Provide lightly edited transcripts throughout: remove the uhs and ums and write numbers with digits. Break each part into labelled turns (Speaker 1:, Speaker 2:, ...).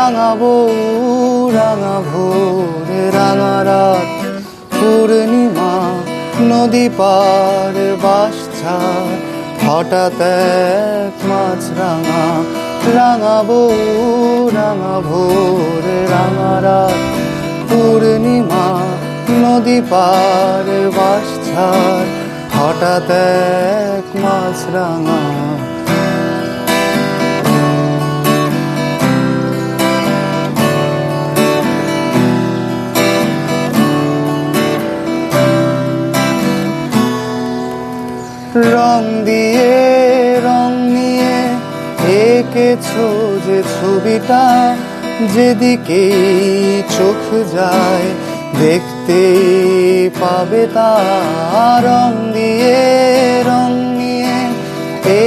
Speaker 1: রাঙা বউ রাঙা ভোর রাঙা রাত পূর্ণিমা নদী পার বাঁশঝাড় হঠাৎ এক মাছরাঙা রাঙা বউ রাঙা ভোর রাঙা রাত পূর্ণিমা নদী পার বাঁশঝাড় হঠাৎ এক মাছরাঙা রং নিয়ে এঁকেছো যে ছবিটা যেদিকে চোখ যায় দেখতে পাবে তা রং নিয়ে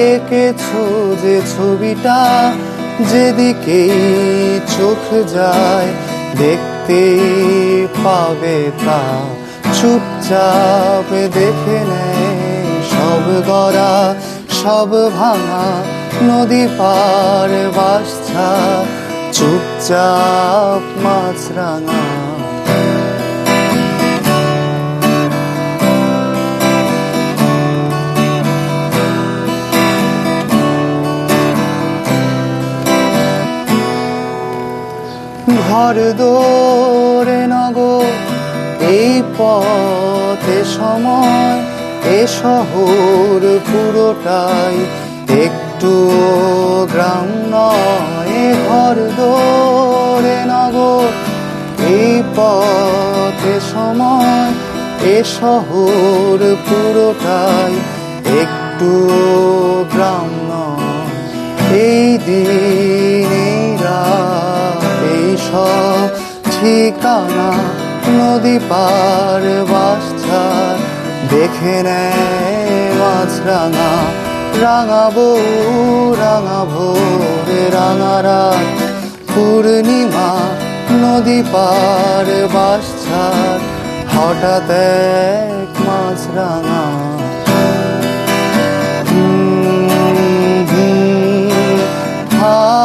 Speaker 1: এঁকেছো যে ছবিটা যেদিকে চোখ যায় দেখতে পাবে তা চুপচাপ দেখে নেয় সব গড়া সব ভাঙা নদী পার বাঁশঝাড় চুপচাপ মাছরাঙা ঘর দৌড়ে নগর এই পথে সময় এ শহর পুরোটাই একটু গ্রাম নয় ঘর দৌড়ে নগর এই পথে সময় এ শহর পুরোটাই একটু গ্রাম নয় এই দিন এই রাত এই সব ঠিকানা নদী পার বাঁশঝাড় দেখে নেয় মাছরাঙা রাঙা বউ রাঙা ভোর রাঙা রাত পূর্ণিমা নদী পার বাঁশঝাড় হঠাৎ এক মাছরাঙা ha